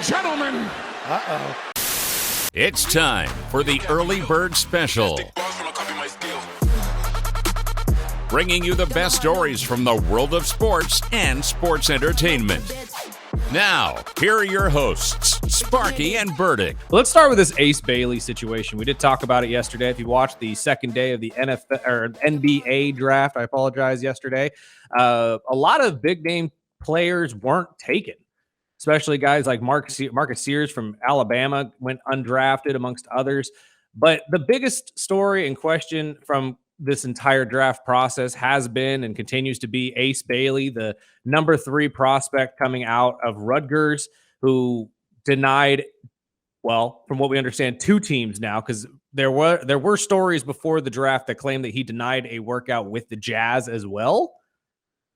gentlemen. Uh-oh. It's time for the Early Bird Special. Bringing you the best stories from the world of sports and sports entertainment. Now, here are your hosts, Sparky and Burdick. Let's start with this Ace Bailey situation. We did talk about it yesterday. If you watched the second day of the NBA draft, I apologize, yesterday, a lot of big name players weren't taken, especially guys like Marcus Sears from Alabama went undrafted amongst others. But the biggest story in question from this entire draft process has been and continues to be Ace Bailey, the number 3 prospect coming out of Rutgers, who denied, well, from what we understand, 2 teams now, because there were stories before the draft that claimed that he denied a workout with the Jazz as well.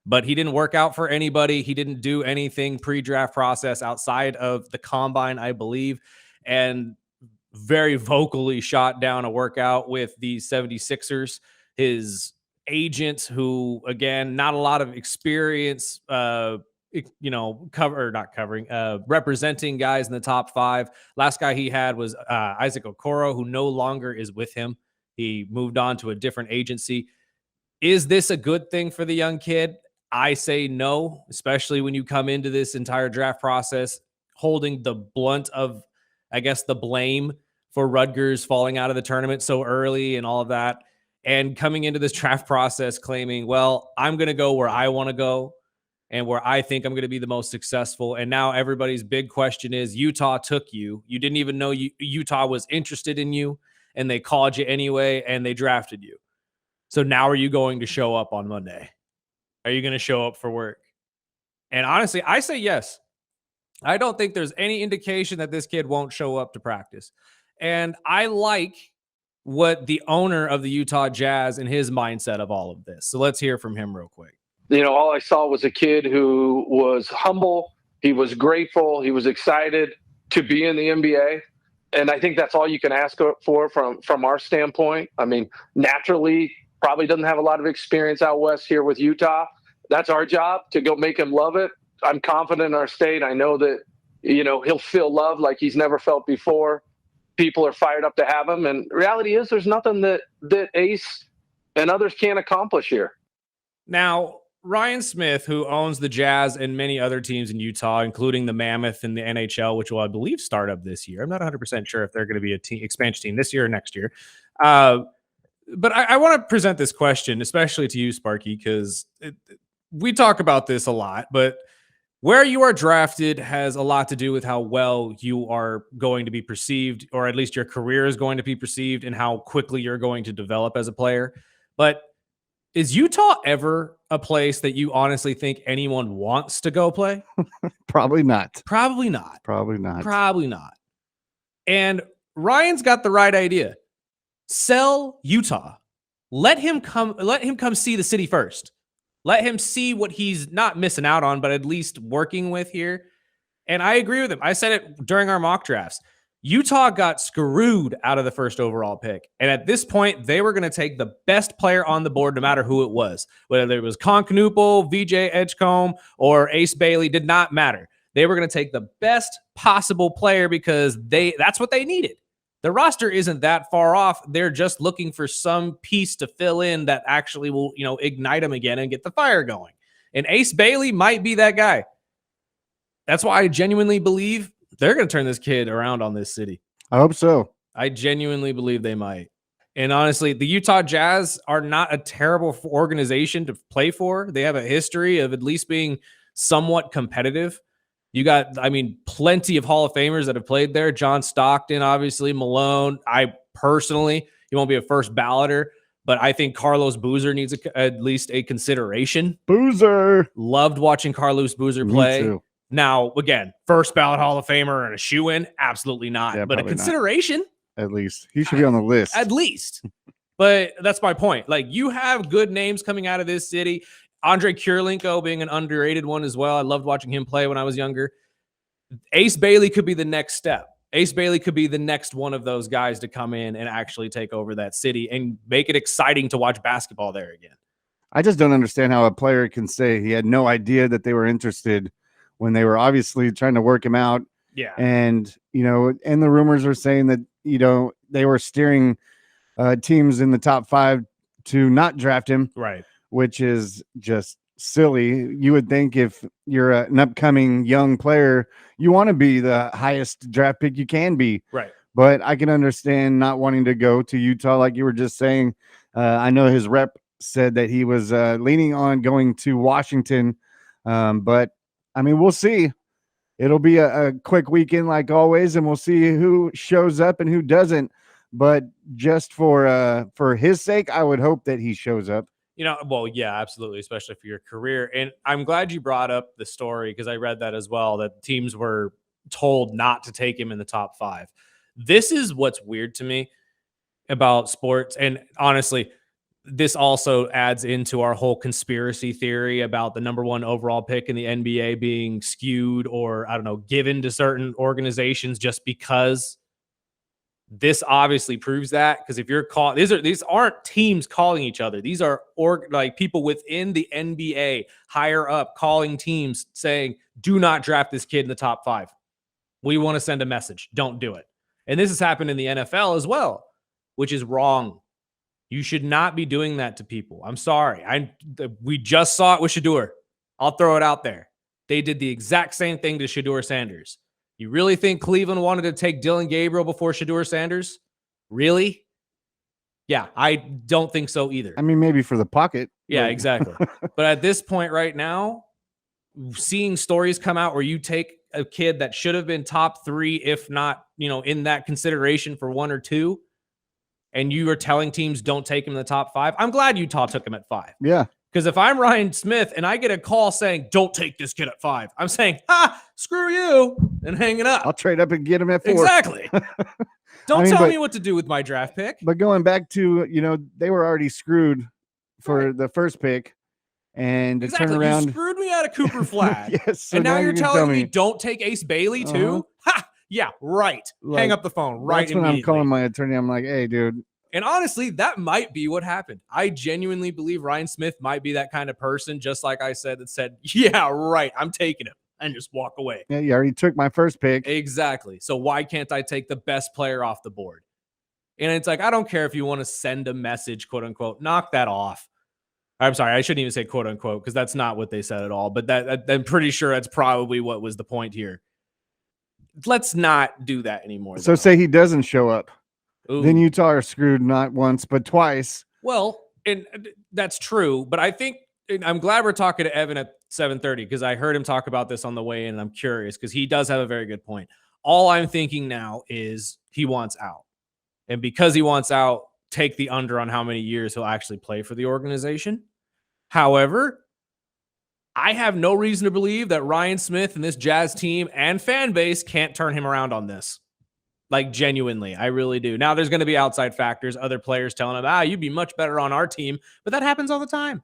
But he didn't work out for anybody. He didn't do anything pre-draft process outside of the combine, I believe, and very vocally shot down a workout with the 76ers. His agent, who, again, not a lot of experience, representing guys in the top 5. Last guy he had was Isaac Okoro, who no longer is with him. He moved on to a different agency. Is this a good thing for the young kid? I say no, especially when you come into this entire draft process holding the blunt of, I guess, the blame for Rutgers falling out of the tournament so early and all of that. And coming into this draft process claiming, well, I'm going to go where I want to go and where I think I'm going to be the most successful. And now everybody's big question is, Utah took you. You didn't even know Utah was interested in you, and they called you anyway, and they drafted you. So now are you going to show up on Monday? Are you going to show up for work? And honestly, I say yes. I don't think there's any indication that this kid won't show up to practice. And I like what the owner of the Utah Jazz and his mindset of all of this. So let's hear from him real quick. You know, all I saw was a kid who was humble. He was grateful. He was excited to be in the NBA. And I think that's all you can ask for from our standpoint. I mean, naturally, probably doesn't have a lot of experience out west here with Utah. That's our job, to go make him love it. I'm confident in our state. I know that, you know, he'll feel love like he's never felt before. People are fired up to have him. And reality is there's nothing that Ace and others can't accomplish here. Now, Ryan Smith, who owns the Jazz and many other teams in Utah, including the Mammoth in the NHL, which will, I believe, start up this year. I'm not 100% sure if they're going to be a expansion team this year or next year. But I want to present this question, especially to you, Sparky, because we talk about this a lot, but where you are drafted has a lot to do with how well you are going to be perceived, or at least your career is going to be perceived, and how quickly you're going to develop as a player. But is Utah ever a place that you honestly think anyone wants to go play? Probably not. Probably not. Probably not. Probably not. And Ryan's got the right idea. Sell Utah. Let him come see the city first. Let him see what he's not missing out on, but at least working with here. And I agree with him. I said it during our mock drafts. Utah got screwed out of the first overall pick. And at this point, they were going to take the best player on the board, no matter who it was. Whether it was Concanoopel, VJ Edgecombe, or Ace Bailey, did not matter. They were going to take the best possible player because that's what they needed. The roster isn't that far off. They're just looking for some piece to fill in that actually will, ignite them again and get the fire going. And Ace Bailey might be that guy. That's why I genuinely believe they're going to turn this kid around on this city. I hope so. I genuinely believe they might. And honestly, the Utah Jazz are not a terrible organization to play for. They have a history of at least being somewhat competitive. You got, plenty of Hall of Famers that have played there. John Stockton, obviously, Malone. I personally, he won't be a first balloter, but I think Carlos Boozer needs at least a consideration. Boozer. Loved watching Carlos Boozer play. Me too. Now, again, first ballot Hall of Famer and a shoe-in? Absolutely not. Yeah, but a consideration? Not. At least. He should be on the list. At least. But that's my point. Like, you have good names coming out of this city. Andre Kirilenko being an underrated one as well. I loved watching him play when I was younger. Ace Bailey could be the next step. Ace Bailey could be the next one of those guys to come in and actually take over that city and make it exciting to watch basketball there again. I just don't understand how a player can say he had no idea that they were interested when they were obviously trying to work him out. Yeah. And, and the rumors are saying that, they were steering teams in the top 5 to not draft him, Right. which is just silly. You would think if you're an upcoming young player, you want to be the highest draft pick you can be. Right. But I can understand not wanting to go to Utah, like you were just saying. I know his rep said that he was leaning on going to Washington. But, I mean, we'll see. It'll be a quick weekend like always, and we'll see who shows up and who doesn't. But just for his sake, I would hope that he shows up. Well, yeah, absolutely, especially for your career. And I'm glad you brought up the story because I read that as well, that teams were told not to take him in the top 5. This is what's weird to me about sports. And honestly, this also adds into our whole conspiracy theory about the number 1 overall pick in the NBA being skewed or, I don't know, given to certain organizations just because. This obviously proves that, because if you're caught, these aren't teams calling each other. These are people within the NBA higher up calling teams saying, do not draft this kid in the top 5. We want to send a message. Don't do it. And this has happened in the NFL as well, which is wrong. You should not be doing that to people. I'm sorry. We just saw it with Shedeur. I'll throw it out there. They did the exact same thing to Shedeur Sanders. You really think Cleveland wanted to take Dylan Gabriel before Shedeur Sanders? Really? Yeah, I don't think so either. I mean, maybe for the pocket. Yeah, exactly. But at this point right now, seeing stories come out where you take a kid that should have been top 3, if not, in that consideration for 1 or 2, and you are telling teams don't take him in the top 5. I'm glad Utah took him at 5. Yeah. Because if I'm Ryan Smith and I get a call saying, don't take this kid at 5, I'm saying, screw you, and hanging up. I'll trade up and get him at 4. Exactly. Don't tell me what to do with my draft pick. But going back to, they were already screwed for the first pick. And to turn around. You screwed me out of Cooper Flag. Yes. So and now you're telling me me don't take Ace Bailey too? Ha! Yeah, right. Hang up the phone right That's when I'm calling my attorney. I'm like, hey, dude. And honestly, that might be what happened. I genuinely believe Ryan Smith might be that kind of person, just like I said, that said, yeah, right, I'm taking him, and just walk away. Yeah, you already took my first pick. Exactly. So why can't I take the best player off the board? And it's like, I don't care if you want to send a message, quote unquote, knock that off. I'm sorry, I shouldn't even say quote unquote, because that's not what they said at all. But that I'm pretty sure that's probably what was the point here. Let's not do that anymore. So say he doesn't show up. Ooh. Then Utah are screwed not once, but twice. Well, and that's true. But I think I'm glad we're talking to Evan at 7:30, because I heard him talk about this on the way in, and I'm curious because he does have a very good point. All I'm thinking now is he wants out. And because he wants out, take the under on how many years he'll actually play for the organization. However, I have no reason to believe that Ryan Smith and this Jazz team and fan base can't turn him around on this. Like, genuinely, I really do. Now, there's going to be outside factors, other players telling him, you'd be much better on our team. But that happens all the time.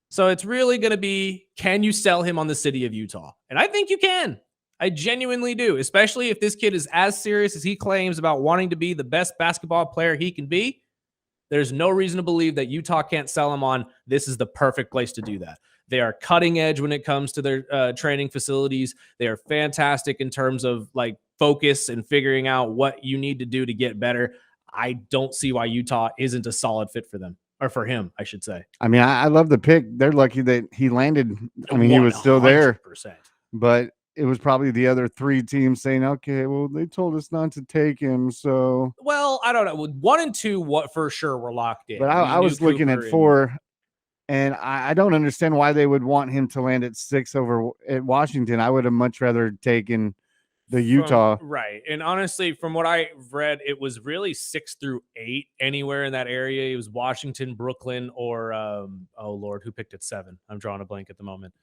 So it's really going to be, can you sell him on the city of Utah? And I think you can. I genuinely do, especially if this kid is as serious as he claims about wanting to be the best basketball player he can be. There's no reason to believe that Utah can't sell him on this is the perfect place to do that. They are cutting edge when it comes to their training facilities. They are fantastic in terms of like focus and figuring out what you need to do to get better. I don't see why Utah isn't a solid fit for them, or for him, I should say. I mean, I love the pick. They're lucky that he landed. I mean, he was still there, but it was probably the other 3 teams saying, okay, well, they told us not to take him. So, well, I don't know. 1 and 2, what for sure were locked in. But I was looking at 4. And I don't understand why they would want him to land at 6 over at Washington. I would have much rather taken the Utah. Right. And honestly, from what I read, it was really 6 through 8 anywhere in that area. It was Washington, Brooklyn, or, oh, Lord, who picked at 7? I'm drawing a blank at the moment.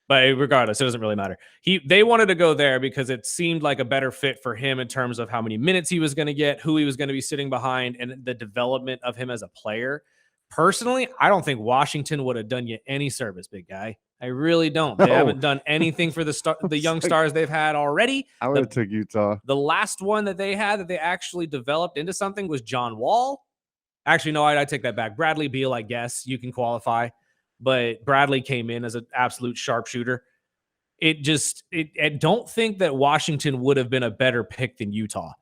But regardless, it doesn't really matter. They wanted to go there because it seemed like a better fit for him in terms of how many minutes he was going to get, who he was going to be sitting behind, and the development of him as a player. Personally, I don't think Washington would have done you any service, big guy. I really don't. They haven't done anything for the young stars they've had already. I would have took Utah. The last one that they had that they actually developed into something was John Wall. Actually, no, I take that back. Bradley Beal, I guess you can qualify. But Bradley came in as an absolute sharpshooter. I don't think that Washington would have been a better pick than Utah.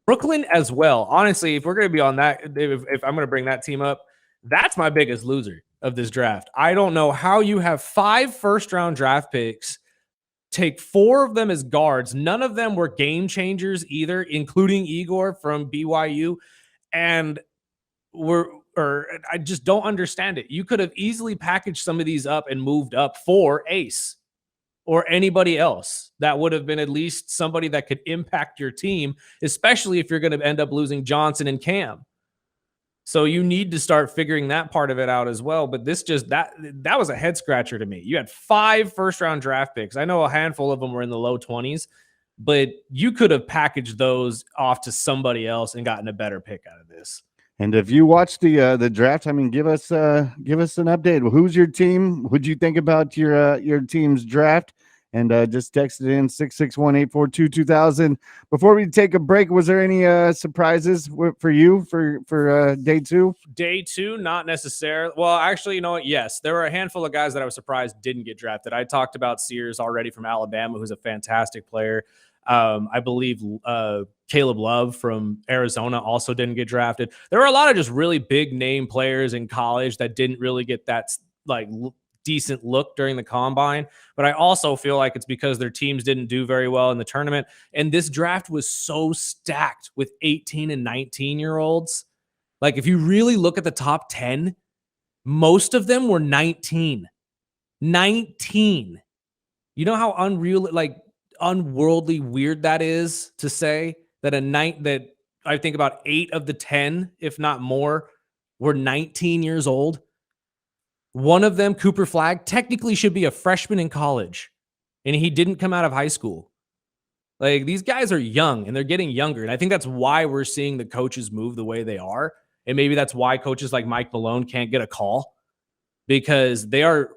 Brooklyn as well. Honestly, if we're going to be on that, if I'm going to bring that team up, that's my biggest loser of this draft. I don't know how you have 5 first-round draft picks, take 4 of them as guards. None of them were game changers either, including Igor from BYU. And I just don't understand it. You could have easily packaged some of these up and moved up for Ace or anybody else. That would have been at least somebody that could impact your team, especially if you're going to end up losing Johnson and Cam. So you need to start figuring that part of it out as well. But that was a head scratcher to me. You had 5 first-round draft picks. I know a handful of them were in the low 20s, but you could have packaged those off to somebody else and gotten a better pick out of this. And if you watch the draft, I mean, give us an update. Who's your team? What'd you think about your team's draft? And just text it in 661-842-2000. Before we take a break, was there any surprises for you for day 2? Day 2, not necessarily. Well, actually, you know what? Yes, there were a handful of guys that I was surprised didn't get drafted. I talked about Sears already from Alabama, who's a fantastic player. I believe Caleb Love from Arizona also didn't get drafted. There were a lot of just really big name players in college that didn't really get that decent look during the combine. But I also feel like it's because their teams didn't do very well in the tournament. And this draft was so stacked with 18 and 19-year-olds. Like, if you really look at the top 10, most of them were 19. 19. You know how unworldly weird that is to say that that I think about 8 of the 10, if not more, were 19 years old. One of them, Cooper Flagg, technically should be a freshman in college, and he didn't come out of high school. Like, these guys are young, and they're getting younger, and I think that's why we're seeing the coaches move the way they are, and maybe that's why coaches like Mike Malone can't get a call, because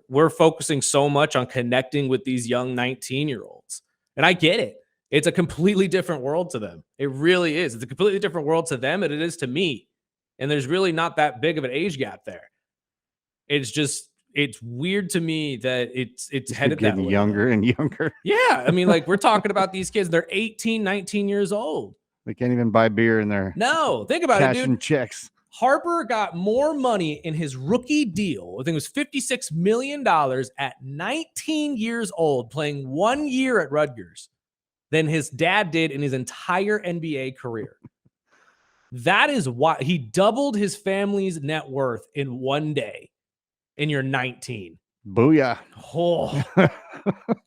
we're focusing so much on connecting with these young 19-year-olds. And I get it. It's a completely different world to them. It really is. It's a completely different world to them than it is to me, and there's really not that big of an age gap there. It's weird to me that it's headed that way. Younger and younger. Yeah. I mean, we're talking about these kids. They're 18, 19 years old. They can't even buy beer in there. No, think about it, dude. Cashing checks. Harper got more money in his rookie deal. I think it was $56 million at 19 years old, playing 1 year at Rutgers, than his dad did in his entire NBA career. That is why he doubled his family's net worth in one day. And you're 19. Booyah. Oh,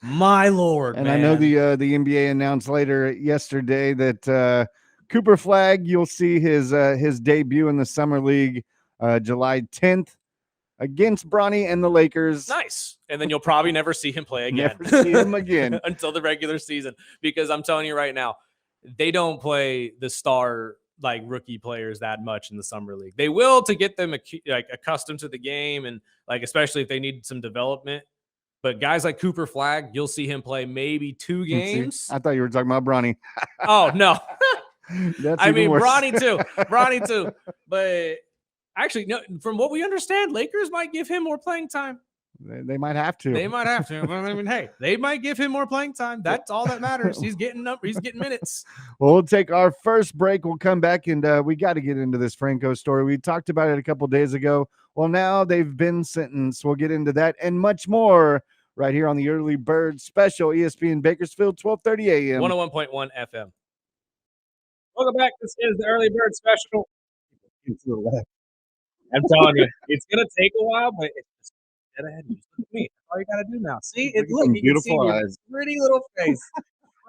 my Lord. And man. I know the NBA announced yesterday that Cooper Flagg, you'll see his debut in the Summer League July 10th against Bronny and the Lakers. Nice. And then you'll probably never see him play again. Never see him again. Until the regular season. Because I'm telling you right now, they don't play the star rookie players that much in the Summer League. They will to get them accustomed to the game, and especially if they need some development. But guys like Cooper Flagg, you'll see him play maybe 2 games. I thought you were talking about Bronny. Oh no. I mean, worse. Bronny too. But actually, no, from what we understand, Lakers might give him more playing time. They might have to. They might have to. I mean, hey, they might give him more playing time. That's all that matters. He's getting minutes. Well, we'll take our first break. We'll come back, and we got to get into this Franco story. We talked about it a couple days ago. Well, now they've been sentenced. We'll get into that and much more right here on the Early Bird Special, ESPN Bakersfield, 12:30 a.m. 101.1 FM. Welcome back. This is the Early Bird Special. I'm telling you, it's going to take a while, but it's just dead ahead. Just look at me. That's all you got to do now. See? You beautiful can see eyes. your pretty little face.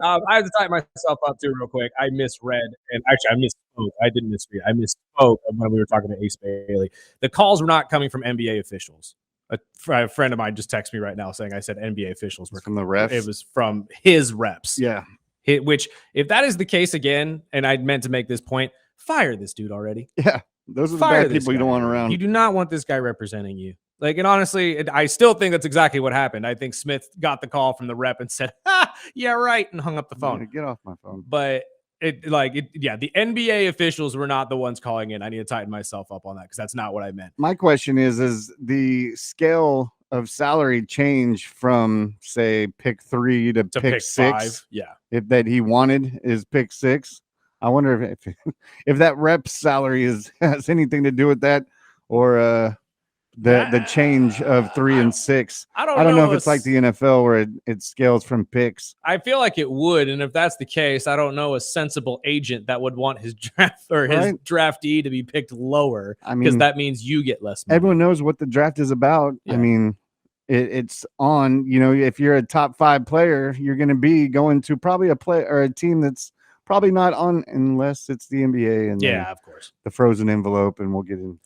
I have to type myself up, too, real quick. I misread, and actually, I misspoke. I didn't misread. I misspoke when we were talking to Ace Bailey. The calls were not coming from NBA officials. A friend of mine just texted me right now saying I said NBA officials were from the refs. It was from his reps. Yeah. Which, if that is the case again, and I meant to make this point, fire this dude already. Yeah. Those are the bad people you don't want around. You do not want this guy representing you. And honestly, I still think that's exactly what happened. I think Smith got the call from the rep and said, yeah, right, and hung up the phone. Yeah, get off my phone. But the NBA officials were not the ones calling in. I need to tighten myself up on that because that's not what I meant. My question is the scale of salary change from say pick 3 to pick 6? 5. Yeah. If that he wanted is pick 6. I wonder if that rep salary has anything to do with that, or the change of 3 and 6. I don't know if it's like the NFL where it scales from picks. I feel like it would, and if that's the case, I don't know a sensible agent that would want his draft or his draftee to be picked lower. I mean, because that means you get less money. Everyone knows what the draft is about. Yeah. I mean, it's on. If you're a top 5 player, you're going to be going to probably a play or a team that's probably not on unless it's the NBA and of course the frozen envelope, and we'll get in.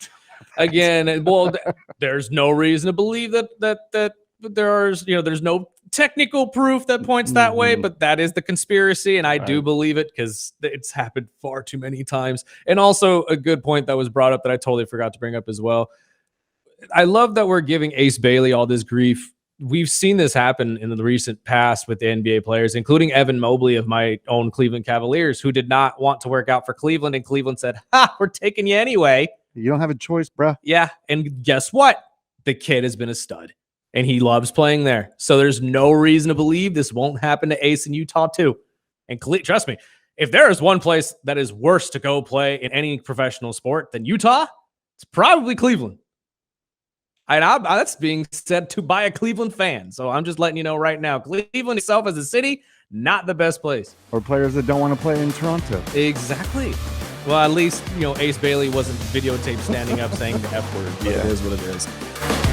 Again, well, there's no reason to believe that there's no technical proof that points that way, but that is the conspiracy, and I do believe it because it's happened far too many times. And also a good point that was brought up that I totally forgot to bring up as well. I love that we're giving Ace Bailey all this grief. We've seen this happen in the recent past with the NBA players, including Evan Mobley of my own Cleveland Cavaliers, who did not want to work out for Cleveland, and Cleveland said, we're taking you anyway. You don't have a choice, bro. Yeah, and guess what? The kid has been a stud, and he loves playing there. So there's no reason to believe this won't happen to Ace in Utah too. And trust me, if there is one place that is worse to go play in any professional sport than Utah, it's probably Cleveland. And that's being said by a Cleveland fan. So I'm just letting you know right now, Cleveland itself as a city, not the best place. Or players that don't want to play in Toronto. Exactly. Well, at least, Ace Bailey wasn't videotaped standing up saying the F word. Yeah. It is what it is.